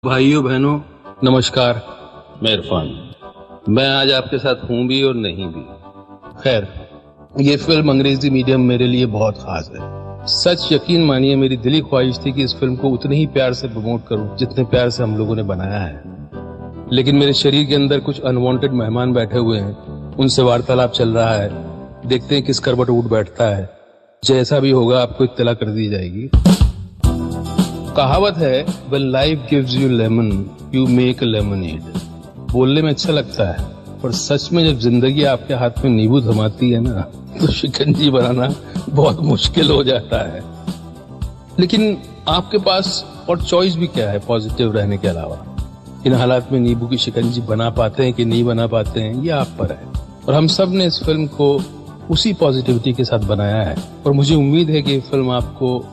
भाइयों बहनों नमस्कार। मैं इरफान। मैं आज आपके साथ हूं भी और नहीं भी। खैर, ये फिल्म अंग्रेजी मीडियम मेरे लिए बहुत खास है। सच यकीन मानिए, मेरी दिली ख्वाहिश थी कि इस फिल्म को उतने ही प्यार से प्रमोट करूं जितने प्यार से हम लोगों ने बनाया है। लेकिन मेरे शरीर के अंदर कुछ अनवांटेड मेहमान बैठे हुए हैं, उनसे वार्तालाप चल रहा है। देखते हैं किस करवट उठ बैठता है। जैसा भी होगा आपको इत्तला कर दी जाएगी। कहावत है, when life gives you lemon, you make a lemonade। बोलने में अच्छा लगता है, पर सच में जब जिंदगी आपके हाथ में नींबू थमाती है ना, तो शिकंजी बनाना बहुत मुश्किल हो जाता है। लेकिन आपके पास और चॉइस भी क्या है पॉजिटिव रहने के अलावा। इन हालात में नींबू की शिकंजी बना पाते हैं कि नहीं बना पाते हैं, ये आप पर है। और हम सब ने इस फिल्म को उसी पॉजिटिविटी के साथ बनाया है, और मुझे उम्मीद है कि ये फिल्म आपको